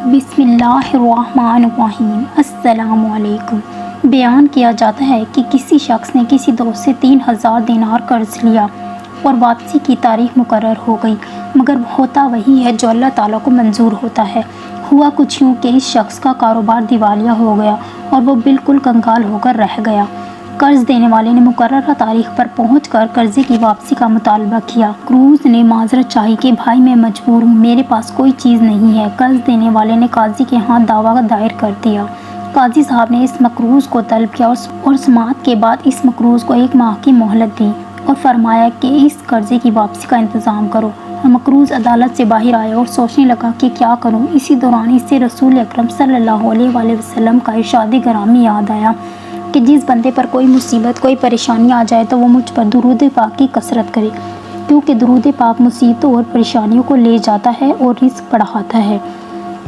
بسم اللہ الرحمن الرحیم۔ السلام علیکم۔ بیان کیا جاتا ہے کہ کسی شخص نے کسی دوست سے 3000 دینار قرض لیا اور واپسی کی تاریخ مقرر ہو گئی، مگر ہوتا وہی ہے جو اللہ تعالیٰ کو منظور ہوتا ہے۔ ہوا کچھ یوں کہ اس شخص کا کاروبار دیوالیہ ہو گیا اور وہ بالکل کنگال ہو کر رہ گیا۔ قرض دینے والے نے مقررہ تاریخ پر پہنچ کر قرضے کی واپسی کا مطالبہ کیا۔ مقروض نے معذرت چاہی کہ بھائی میں مجبور ہوں، میرے پاس کوئی چیز نہیں ہے۔ قرض دینے والے نے قاضی کے ہاں دعویٰ دائر کر دیا۔ قاضی صاحب نے اس مقروض کو طلب کیا اور سماعت کے بعد اس مقروض کو 1 ماہ کی مہلت دی اور فرمایا کہ اس قرضے کی واپسی کا انتظام کرو۔ مقروض عدالت سے باہر آیا اور سوچنے لگا کہ کیا کروں۔ اسی دوران اس سے رسول اکرم صلی اللہ علیہ وآلہ وسلم کا ارشاد گرامی یاد آیا کہ جس بندے پر کوئی مصیبت، کوئی پریشانی آ جائے تو وہ مجھ پر درود پاک کی کثرت کرے، کیونکہ درود پاک مصیبتوں اور پریشانیوں کو لے جاتا ہے اور رزق بڑھاتا ہے۔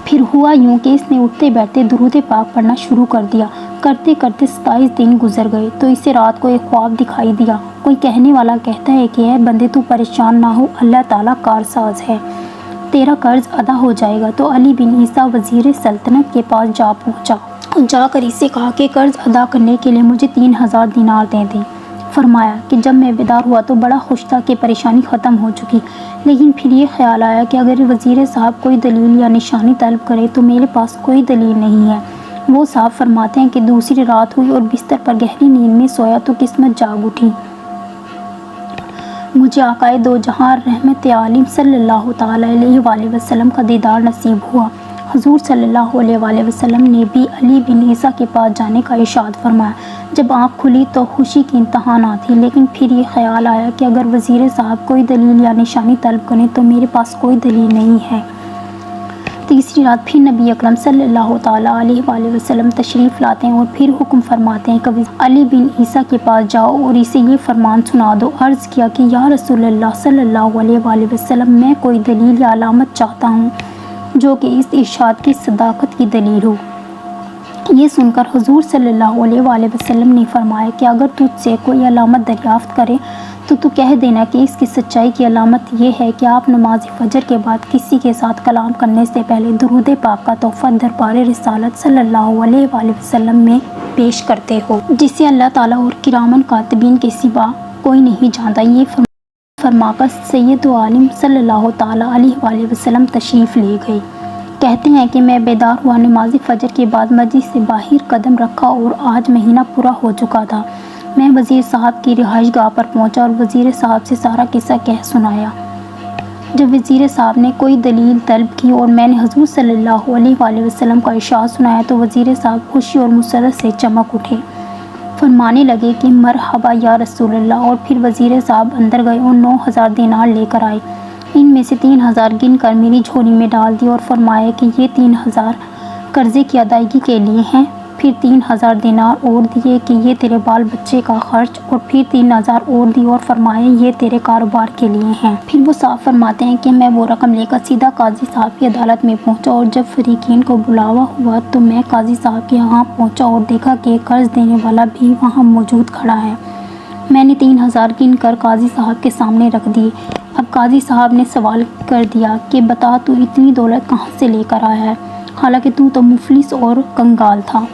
پھر ہوا یوں کہ اس نے اٹھتے بیٹھتے درود پاک پڑھنا شروع کر دیا۔ کرتے کرتے 27 دن گزر گئے تو اسے رات کو ایک خواب دکھائی دیا۔ کوئی کہنے والا کہتا ہے کہ اے بندے، تو پریشان نہ ہو، اللہ تعالیٰ کارساز ہے، تیرا قرض ادا ہو جائے گا۔ تو علی بن عیسیٰ وزیر سلطنت کے پاس جا پہنچا اور جا کر اسے کہا کہ قرض ادا کرنے کے لیے مجھے 3000 دینار دے دیں۔ فرمایا کہ جب میں بیدار ہوا تو بڑا خوش تھا کہ پریشانی ختم ہو چکی، لیکن پھر یہ خیال آیا کہ اگر وزیر صاحب کوئی دلیل یا نشانی طلب کرے تو میرے پاس کوئی دلیل نہیں ہے۔ وہ صاحب فرماتے ہیں کہ دوسری رات ہوئی اور بستر پر گہری نیند میں سویا تو قسمت جاگ اٹھی۔ مجھے آقائے دو جہاں رحمت عالم صلی اللہ تعالیٰ علیہ وآلہ وسلم کا دیدار نصیب ہوا۔ حضور صلی اللہ علیہ وآلہ وسلم نے بھی علی بن عیسیٰ کے پاس جانے کا ارشاد فرمایا۔ جب آنکھ کھلی تو خوشی کی انتہا نہ تھی، لیکن پھر یہ خیال آیا کہ اگر وزیر صاحب کوئی دلیل یا نشانی طلب کریں تو میرے پاس کوئی دلیل نہیں ہے۔ تیسری رات پھر نبی اکرم صلی اللہ تعالیٰ علیہ وآلہ وسلم تشریف لاتے ہیں اور پھر حکم فرماتے ہیں کہ علی بن عیسیٰ کے پاس جاؤ اور اسے یہ فرمان سنا دو۔ عرض کیا کہ یا رسول اللہ صلی اللہ علیہ وآلہ وسلم، میں کوئی دلیل یا علامت چاہتا ہوں جو کہ اس ارشاد کی صداقت کی دلیل ہو۔ یہ سن کر حضور صلی اللہ علیہ وآلہ وسلم نے فرمایا کہ اگر تجھ سے کوئی علامت دریافت کرے تو کہہ دینا کہ اس کی سچائی کی علامت یہ ہے کہ آپ نماز فجر کے بعد کسی کے ساتھ کلام کرنے سے پہلے درود پاک کا تحفہ دربار رسالت صلی اللہ علیہ وآلہ وسلم میں پیش کرتے ہو، جسے اللہ تعالیٰ اور کرامن کاتبین کے سوا کوئی نہیں جانتا۔ یہ فرما کر سید عالم صلی اللہ تعالیٰ علیہ وآلہ وسلم تشریف لے گئے۔ کہتے ہیں کہ میں بیدار ہوا، نماز فجر کے بعد مسجد سے باہر قدم رکھا اور آج مہینہ پورا ہو چکا تھا۔ میں وزیر صاحب کی رہائش گاہ پر پہنچا اور وزیر صاحب سے سارا قصہ کہہ سنایا۔ جب وزیر صاحب نے کوئی دلیل طلب کی اور میں نے حضور صلی اللہ علیہ وآلہ وسلم کا ارشاد سنایا تو وزیر صاحب خوشی اور مسرت سے چمک اٹھے، فرمانے لگے کہ مرحبا یا رسول اللہ، اور پھر وزیر صاحب اندر گئے اور 9000 دینار لے کر آئے۔ ان میں سے 3000 گن کر میری جھولی میں ڈال دی اور فرمایا کہ یہ 3000 قرضے کی ادائیگی کے لیے ہیں۔ پھر 3000 دینار اور دیے کہ یہ تیرے بال بچے کا خرچ، اور پھر 3000 اور دی اور فرمایا یہ تیرے کاروبار کے لیے ہیں۔ پھر وہ صاحب فرماتے ہیں کہ میں وہ رقم لے کر سیدھا قاضی صاحب کی عدالت میں پہنچا اور جب فریقین کو بلاوا ہوا تو میں قاضی صاحب کے ہاں پہنچا اور دیکھا کہ قرض دینے والا بھی وہاں موجود کھڑا ہے۔ میں نے 3000 گن کر قاضی صاحب کے سامنے رکھ دیے۔ اب قاضی صاحب نے سوال کر دیا کہ بتا، تو اتنی دولت کہاں سے لے کر آیا ہے، حالانکہ تو مفلس اور کنگال تھا۔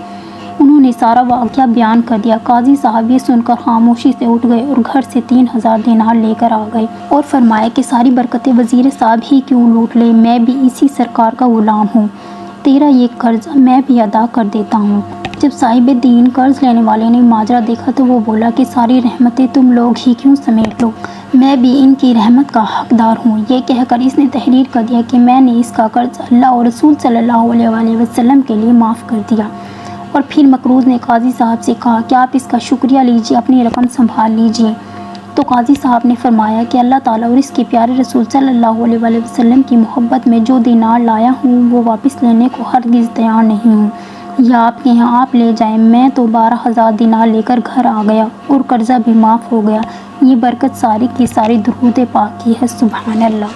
انہوں نے سارا واقعہ بیان کر دیا۔ قاضی صاحب یہ سن کر خاموشی سے اٹھ گئے اور گھر سے 3000 دینار لے کر آ گئے اور فرمایا کہ ساری برکتیں وزیر صاحب ہی کیوں لوٹ لے، میں بھی اسی سرکار کا غلام ہوں، تیرا یہ قرض میں بھی ادا کر دیتا ہوں۔ جب صاحب دین قرض لینے والے نے ماجرا دیکھا تو وہ بولا کہ ساری رحمتیں تم لوگ ہی کیوں سمیٹ لو، میں بھی ان کی رحمت کا حقدار ہوں۔ یہ کہہ کر اس نے تحریر کر دیا کہ میں نے اس کا قرض اللہ اور رسول صلی اللہ علیہ وآلہ وسلم کے لیے معاف کر دیا۔ اور پھر مقروض نے قاضی صاحب سے کہا کہ آپ اس کا شکریہ لیجیے، اپنی رقم سنبھال لیجیے۔ تو قاضی صاحب نے فرمایا کہ اللہ تعالیٰ اور اس کے پیارے رسول صلی اللہ علیہ وآلہ وسلم کی محبت میں جو دینار لایا ہوں وہ واپس لینے کو ہرگز تیار نہیں ہوں، یا آپ کے یہاں آپ لے جائیں۔ میں تو 12000 دینار لے کر گھر آ گیا اور قرضہ بھی معاف ہو گیا۔ یہ برکت ساری کی ساری درود پاک کی ہے۔ سبحان اللہ۔